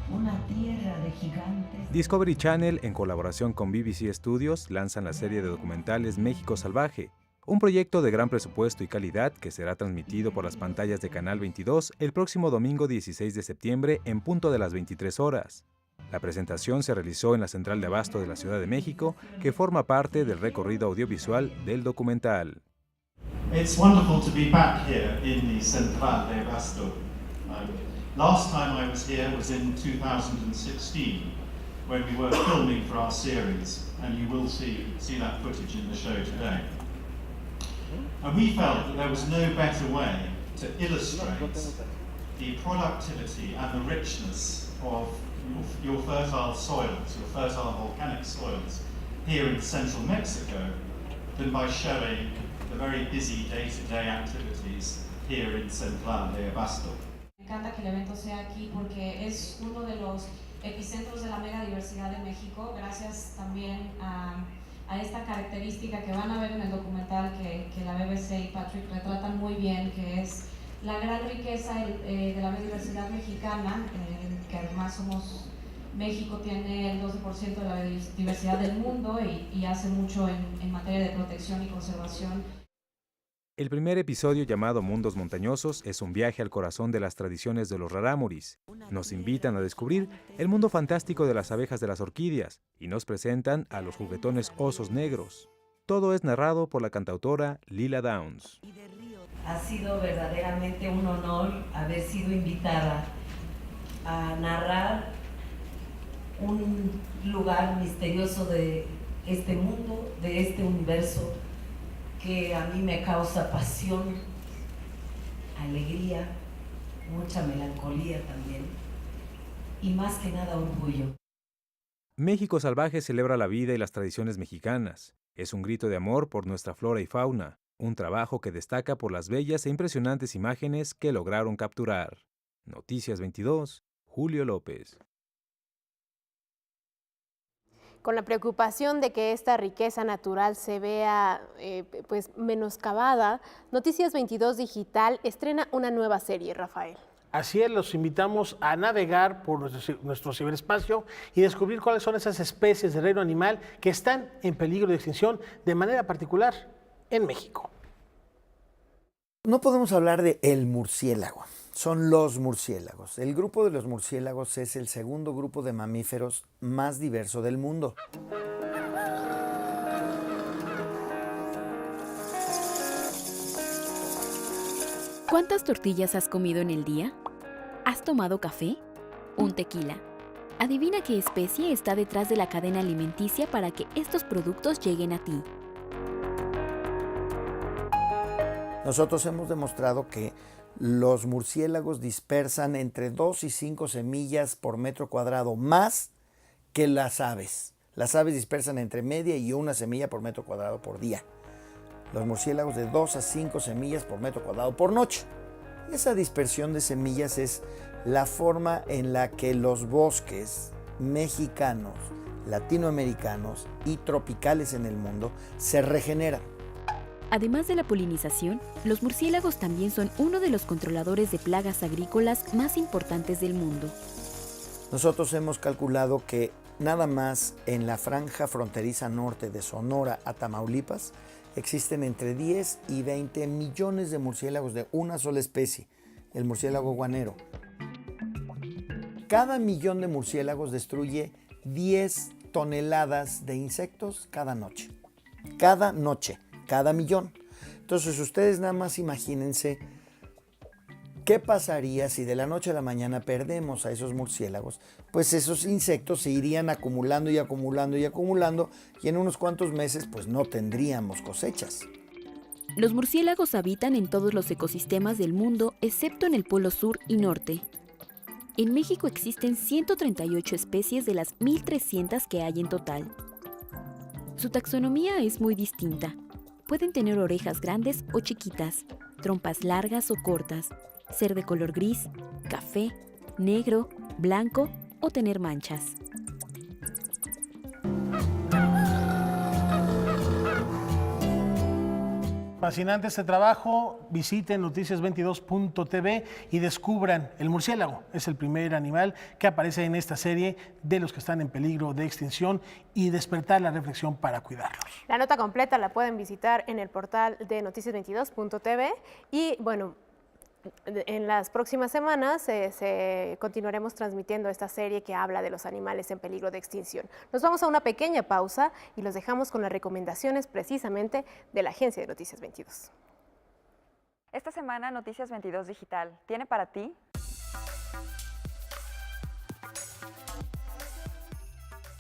Una tierra de gigantes. Discovery Channel, en colaboración con BBC Studios, lanzan la serie de documentales México Salvaje, un proyecto de gran presupuesto y calidad que será transmitido por las pantallas de Canal 22 el próximo domingo 16 de septiembre en punto de las 23 horas. La presentación se realizó en la Central de Abasto de la Ciudad de México, que forma parte del recorrido audiovisual del documental. It's wonderful to be back here in the Central de Abasto. Last time I was here was in 2016, when we were filming for our series, and you will see that footage in the show today. And we felt that there was no better way to illustrate the productivity and the richness of your fertile soils, your fertile volcanic soils here in central Mexico than by showing the very busy day-to-day activities here in Central de Abasto. Me encanta que el evento sea aquí porque es uno de los epicentros de la megadiversidad de México, gracias también a esta característica que van a ver en el documental que la BBC y Patrick retratan muy bien, que es la gran riqueza de la biodiversidad mexicana, que además México tiene el 12% de la biodiversidad del mundo y hace mucho en materia de protección y conservación. El primer episodio, llamado Mundos Montañosos, es un viaje al corazón de las tradiciones de los rarámuris. Nos invitan a descubrir el mundo fantástico de las abejas de las orquídeas y nos presentan a los juguetones osos negros. Todo es narrado por la cantautora Lila Downs. Ha sido verdaderamente un honor haber sido invitada a narrar un lugar misterioso de este mundo, de este universo que a mí me causa pasión, alegría, mucha melancolía también y más que nada orgullo. México Salvaje celebra la vida y las tradiciones mexicanas. Es un grito de amor por nuestra flora y fauna, un trabajo que destaca por las bellas e impresionantes imágenes que lograron capturar. Noticias 22, Julio López. Con la preocupación de que esta riqueza natural se vea pues menoscabada, Noticias 22 Digital estrena una nueva serie, Rafael. Así es, los invitamos a navegar por nuestro ciberespacio y descubrir cuáles son esas especies del reino animal que están en peligro de extinción de manera particular en México. No podemos hablar de el murciélago, son los murciélagos. El grupo de los murciélagos es el segundo grupo de mamíferos más diverso del mundo. ¿Cuántas tortillas has comido en el día? ¿Has tomado café? ¿Un tequila? Adivina qué especie está detrás de la cadena alimenticia para que estos productos lleguen a ti. Nosotros hemos demostrado que los murciélagos dispersan entre 2 y 5 semillas por metro cuadrado más que las aves. Las aves dispersan entre media y 1 semilla por metro cuadrado por día. Los murciélagos de 2 a 5 semillas por metro cuadrado por noche. Esa dispersión de semillas es la forma en la que los bosques mexicanos, latinoamericanos y tropicales en el mundo se regeneran. Además de la polinización, los murciélagos también son uno de los controladores de plagas agrícolas más importantes del mundo. Nosotros hemos calculado que nada más en la franja fronteriza norte de Sonora a Tamaulipas existen entre 10 y 20 millones de murciélagos de una sola especie, el murciélago guanero. Cada millón de murciélagos destruye 10 toneladas de insectos cada noche. Cada noche. Cada millón. Entonces ustedes nada más imagínense qué pasaría si de la noche a la mañana perdemos a esos murciélagos. Pues esos insectos se irían acumulando y acumulando y acumulando y en unos cuantos meses pues no tendríamos cosechas. Los murciélagos habitan en todos los ecosistemas del mundo excepto en el polo sur y norte. En México existen 138 especies de las 1.300 que hay en total. Su taxonomía es muy distinta. Pueden tener orejas grandes o chiquitas, trompas largas o cortas, ser de color gris, café, negro, blanco o tener manchas. Fascinante este trabajo, visiten noticias22.tv y descubran el murciélago. Es el primer animal que aparece en esta serie de los que están en peligro de extinción y despertar la reflexión para cuidarlos. La nota completa la pueden visitar en el portal de noticias22.tv y bueno, en las próximas semanas continuaremos transmitiendo esta serie que habla de los animales en peligro de extinción. Nos vamos a una pequeña pausa y los dejamos con las recomendaciones precisamente de la Agencia de Noticias 22. Esta semana Noticias 22 Digital tiene para ti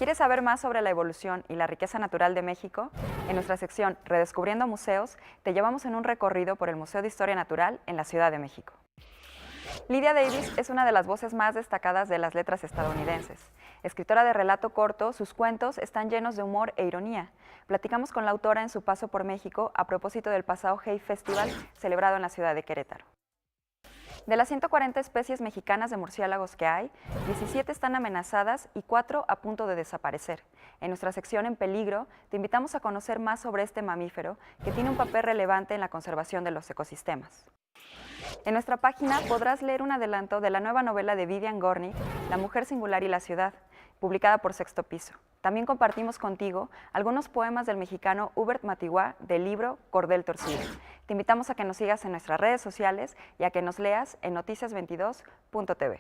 ¿Quieres saber más sobre la evolución y la riqueza natural de México? En nuestra sección Redescubriendo Museos, te llevamos en un recorrido por el Museo de Historia Natural en la Ciudad de México. Lydia Davis es una de las voces más destacadas de las letras estadounidenses. Escritora de relato corto, sus cuentos están llenos de humor e ironía. Platicamos con la autora en su paso por México a propósito del pasado Hey Festival celebrado en la ciudad de Querétaro. De las 140 especies mexicanas de murciélagos que hay, 17 están amenazadas y 4 a punto de desaparecer. En nuestra sección En Peligro, te invitamos a conocer más sobre este mamífero que tiene un papel relevante en la conservación de los ecosistemas. En nuestra página podrás leer un adelanto de la nueva novela de Vivian Gornick, La mujer singular y la ciudad, publicada por Sexto Piso. También compartimos contigo algunos poemas del mexicano Hubert Matiguá del libro Cordel Torcido. Te invitamos a que nos sigas en nuestras redes sociales y a que nos leas en noticias22.tv.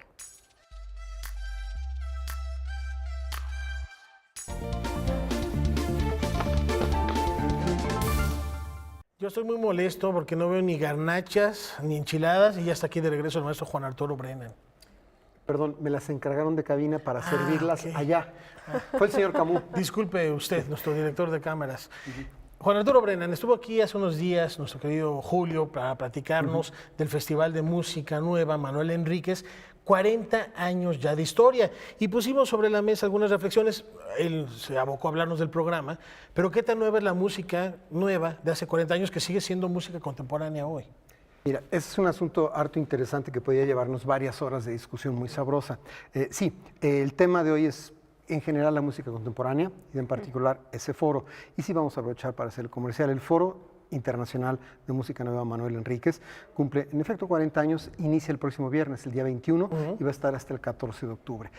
Yo estoy muy molesto porque no veo ni garnachas ni enchiladas y ya está aquí de regreso el maestro Juan Arturo Brennan. Perdón, me las encargaron de cabina para servirlas allá. Fue el señor Camus. Disculpe usted, nuestro director de cámaras. Juan Arturo Brennan estuvo aquí hace unos días, nuestro querido Julio, para platicarnos del Festival de Música Nueva Manuel Enríquez, 40 años ya de historia. Y pusimos sobre la mesa algunas reflexiones, él se abocó a hablarnos del programa, pero ¿qué tan nueva es la música nueva de hace 40 años que sigue siendo música contemporánea hoy? Mira, ese es un asunto harto interesante que podría llevarnos varias horas de discusión muy sabrosa. Sí, el tema de hoy es en general la música contemporánea y en particular ese foro. Y sí vamos a aprovechar para hacer el comercial. El Foro Internacional de Música Nueva Manuel Enríquez cumple en efecto 40 años, inicia el próximo viernes, el día 21, y va a estar hasta el 14 de octubre.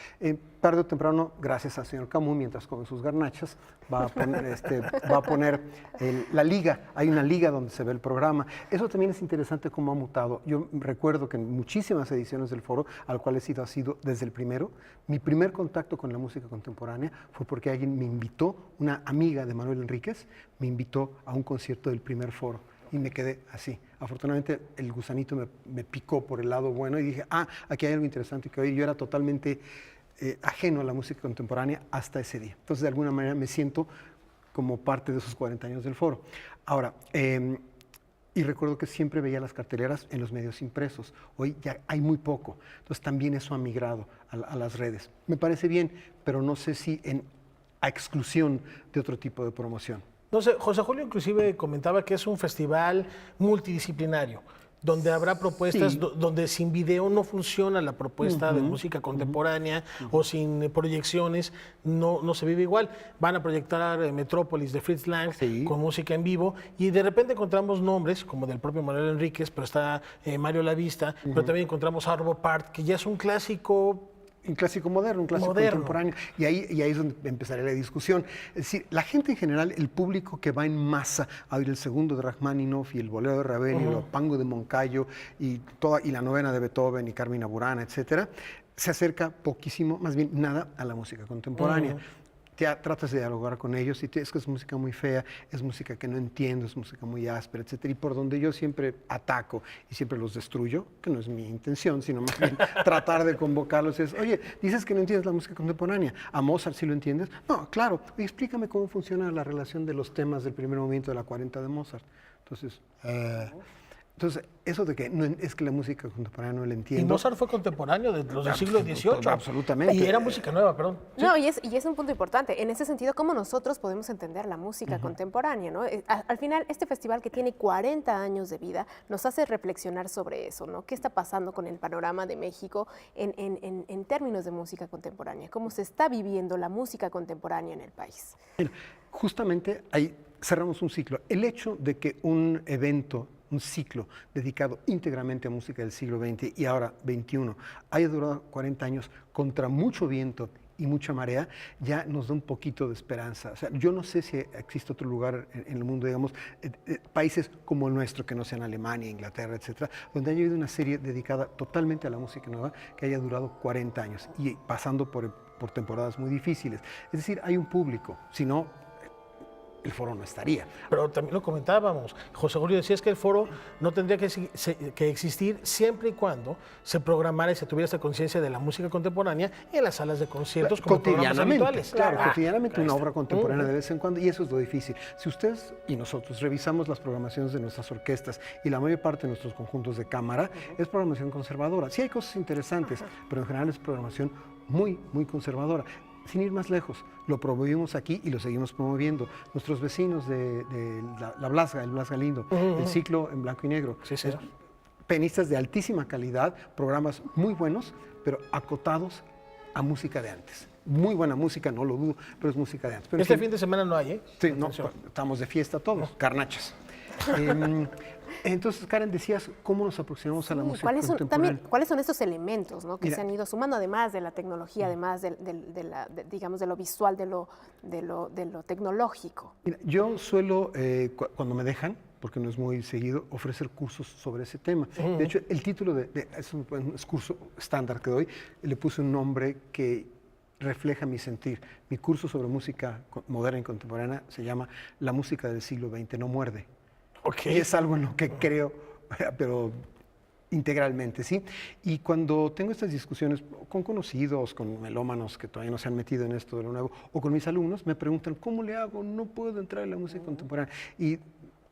Tarde o temprano, gracias al señor Camus, mientras come sus garnachas, va a poner la liga. Hay una liga donde se ve el programa. Eso también es interesante cómo ha mutado. Yo recuerdo que en muchísimas ediciones del foro, al cual he sido asiduo desde el primero, mi primer contacto con la música contemporánea fue porque alguien me invitó, una amiga de Manuel Enríquez, me invitó a un concierto del primer foro y me quedé así. Afortunadamente el gusanito me picó por el lado bueno y dije, aquí hay algo interesante que oír. Yo era totalmente ajeno a la música contemporánea hasta ese día. Entonces, de alguna manera me siento como parte de esos 40 años del foro. Ahora, y recuerdo que siempre veía las carteleras en los medios impresos. Hoy ya hay muy poco. Entonces, también eso ha migrado a las redes. Me parece bien, pero no sé si a exclusión de otro tipo de promoción. No sé, José Julio inclusive comentaba que es un festival multidisciplinario, donde habrá propuestas, donde sin video no funciona la propuesta de música contemporánea, o sin proyecciones no se vive igual. Van a proyectar Metrópolis de Fritz Lang con música en vivo, y de repente encontramos nombres como del propio Manuel Enríquez, pero está Mario Lavista, pero también encontramos Arvo Pärt, que ya es un clásico. Un clásico moderno, un clásico contemporáneo. Y ahí es donde empezaré la discusión. Es decir, la gente en general, el público que va en masa a oír el segundo de Rachmaninoff y el bolero de Ravel y el Pango de Moncayo y la novena de Beethoven y Carmina Burana, etcétera, se acerca poquísimo, más bien nada, a la música contemporánea. Tratas de dialogar con ellos y es que es música muy fea, es música que no entiendo, es música muy áspera, etcétera. Y por donde yo siempre ataco y siempre los destruyo, que no es mi intención, sino más bien tratar de convocarlos, es, oye, dices que no entiendes la música contemporánea, ¿a Mozart sí lo entiendes? No, claro, oye, explícame cómo funciona la relación de los temas del primer movimiento de la 40 de Mozart. Entonces, eso de que no es que la música contemporánea no la entiendo. Y Mozart fue contemporáneo de los del siglo XVIII. Absolutamente. Y era música nueva, perdón. No, y es un punto importante. En ese sentido, ¿cómo nosotros podemos entender la música contemporánea, ¿no? Al final, este festival que tiene 40 años de vida nos hace reflexionar sobre eso, ¿no? ¿Qué está pasando con el panorama de México en términos de música contemporánea? ¿Cómo se está viviendo la música contemporánea en el país? Justamente ahí cerramos un ciclo. El hecho de que un evento, un ciclo dedicado íntegramente a música del siglo XX y ahora XXI, haya durado 40 años contra mucho viento y mucha marea, ya nos da un poquito de esperanza. O sea, yo no sé si existe otro lugar en el mundo, digamos, países como el nuestro, que no sean Alemania, Inglaterra, etcétera, donde haya habido una serie dedicada totalmente a la música nueva que haya durado 40 años y pasando por temporadas muy difíciles. Es decir, hay un público, si no, el foro no estaría. Pero también lo comentábamos, José Julio decía, es que el foro no tendría que existir siempre y cuando se programara y se tuviera esa conciencia de la música contemporánea en las salas de conciertos como programas habituales. Claro, cotidianamente una obra contemporánea de vez en cuando, y eso es lo difícil. Si ustedes y nosotros revisamos las programaciones de nuestras orquestas y la mayor parte de nuestros conjuntos de cámara, es programación conservadora. Sí hay cosas interesantes, pero en general es programación muy, muy conservadora. Sin ir más lejos, lo promovimos aquí y lo seguimos promoviendo. Nuestros vecinos de la Blasga, el Blasga Lindo, el ciclo en blanco y negro. Pianistas de altísima calidad, programas muy buenos, pero acotados a música de antes. Muy buena música, no lo dudo, pero es música de antes. Pero fin de semana no hay, ¿eh? Sí, no, estamos de fiesta todos, carnachas. Entonces, Karen, decías, ¿cómo nos aproximamos a la música contemporánea? ¿Cuáles son estos elementos, ¿no? Que se han ido sumando, además de la tecnología, además digamos, de lo visual, de lo tecnológico? Mira, yo suelo, cuando me dejan, porque no es muy seguido, ofrecer cursos sobre ese tema. De hecho, el título es un curso estándar que doy, le puse un nombre que refleja mi sentir. Mi curso sobre música moderna y contemporánea se llama La música del siglo XX no muerde. Y es algo en lo que creo, pero integralmente, ¿sí? Y cuando tengo estas discusiones con conocidos, con melómanos que todavía no se han metido en esto de lo nuevo, o con mis alumnos, me preguntan, ¿cómo le hago? No puedo entrar en la música contemporánea. Y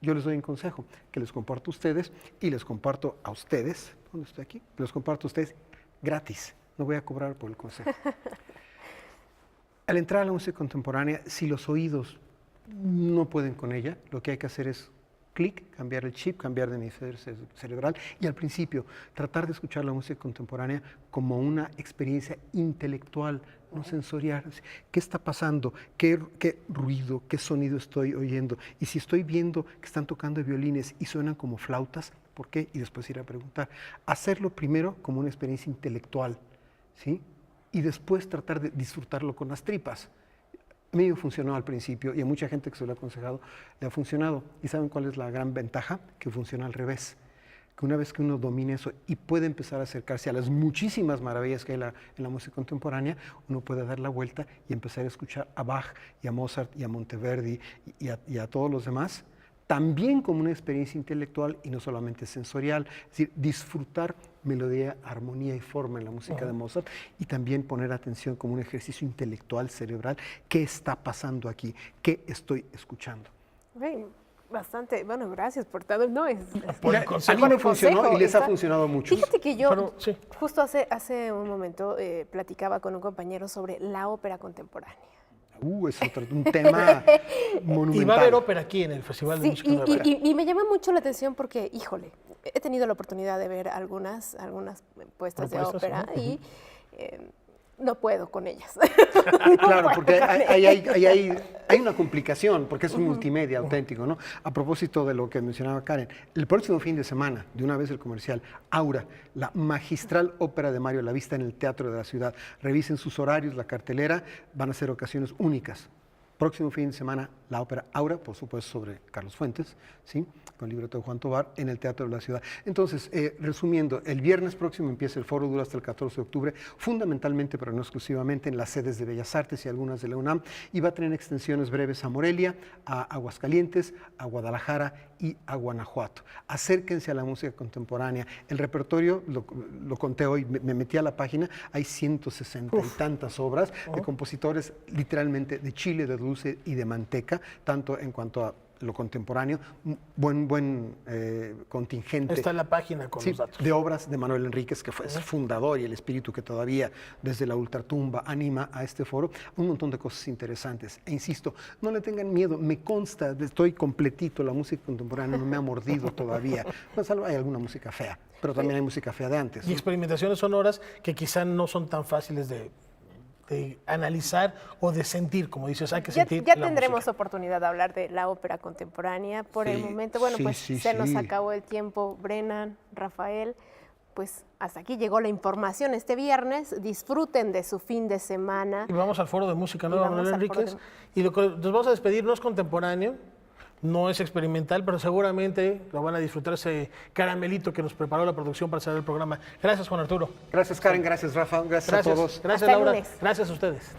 yo les doy un consejo, que les comparto a ustedes y les comparto a ustedes, ¿dónde estoy aquí? Que les comparto a ustedes gratis, no voy a cobrar por el consejo. Al entrar a la música contemporánea, si los oídos no pueden con ella, lo que hay que hacer es clic, cambiar el chip, cambiar de hemisferio cerebral y al principio tratar de escuchar la música contemporánea como una experiencia intelectual, no sensorial. ¿Qué está pasando? ¿Qué ruido, qué sonido estoy oyendo? Y si estoy viendo que están tocando violines y suenan como flautas, ¿por qué? Y después ir a preguntar. Hacerlo primero como una experiencia intelectual, ¿sí? Y después tratar de disfrutarlo con las tripas. A mí me funcionó al principio y a mucha gente que se lo ha aconsejado le ha funcionado. ¿Y saben cuál es la gran ventaja? Que funciona al revés. Que una vez que uno domina eso y puede empezar a acercarse a las muchísimas maravillas que hay en la música contemporánea, uno puede dar la vuelta y empezar a escuchar a Bach y a Mozart y a Monteverdi y a todos los demás, también como una experiencia intelectual y no solamente sensorial, es decir, disfrutar melodía, armonía y forma en la música de Mozart y también poner atención como un ejercicio intelectual, cerebral, ¿qué está pasando aquí? ¿Qué estoy escuchando? Bastante, bueno, gracias por todo. No, por el consejo. A mí me funcionó y les ha funcionado mucho. Fíjate que yo justo hace un momento platicaba con un compañero sobre la ópera contemporánea. Es un tema monumental. Y va a haber ópera aquí en el Festival de Música Nueva. Y me llama mucho la atención porque, híjole, he tenido la oportunidad de ver algunas puestas de ópera y no puedo con ellas. Claro, porque hay una complicación, porque es un multimedia auténtico, ¿no? A propósito de lo que mencionaba Karen, el próximo fin de semana, de una vez el comercial, Aura, la magistral ópera de Mario Lavista en el Teatro de la Ciudad. Revisen sus horarios, la cartelera, van a ser ocasiones únicas. Próximo fin de semana, la ópera Aura, por supuesto sobre Carlos Fuentes, ¿sí? Con libreto de Juan Tovar, en el Teatro de la Ciudad. Entonces, resumiendo, el viernes próximo empieza el foro, dura hasta el 14 de octubre, fundamentalmente, pero no exclusivamente, en las sedes de Bellas Artes y algunas de la UNAM, y va a tener extensiones breves a Morelia, a Aguascalientes, a Guadalajara y a Guanajuato. Acérquense a la música contemporánea. El repertorio, lo conté hoy, me metí a la página, hay 160 y tantas obras de compositores literalmente de chile, de dulce y de manteca, tanto en cuanto a lo contemporáneo, buen contingente. Está en la página con los datos. De obras de Manuel Enríquez, que fue el fundador y el espíritu que todavía desde la ultratumba anima a este foro, un montón de cosas interesantes. E insisto, no le tengan miedo, me consta, estoy completito, la música contemporánea no me ha mordido todavía. Pues, salvo hay alguna música fea, pero también hay música fea de antes. Y experimentaciones sonoras que quizá no son tan fáciles de analizar o de sentir, como dices, hay que sentir ya tendremos oportunidad de hablar de la ópera contemporánea. Por el momento, bueno, se nos acabó el tiempo. Brennan, Rafael, pues hasta aquí llegó la información este viernes. Disfruten de su fin de semana. Y vamos al Foro de Música Nueva Manuel Enríquez. Y lo que nos vamos a despedir no es contemporáneo, no es experimental, pero seguramente lo van a disfrutar, ese caramelito que nos preparó la producción para hacer el programa. Gracias, Juan Arturo. Gracias, Karen. Gracias, Rafa. Gracias a todos. Gracias, Laura. Gracias a ustedes.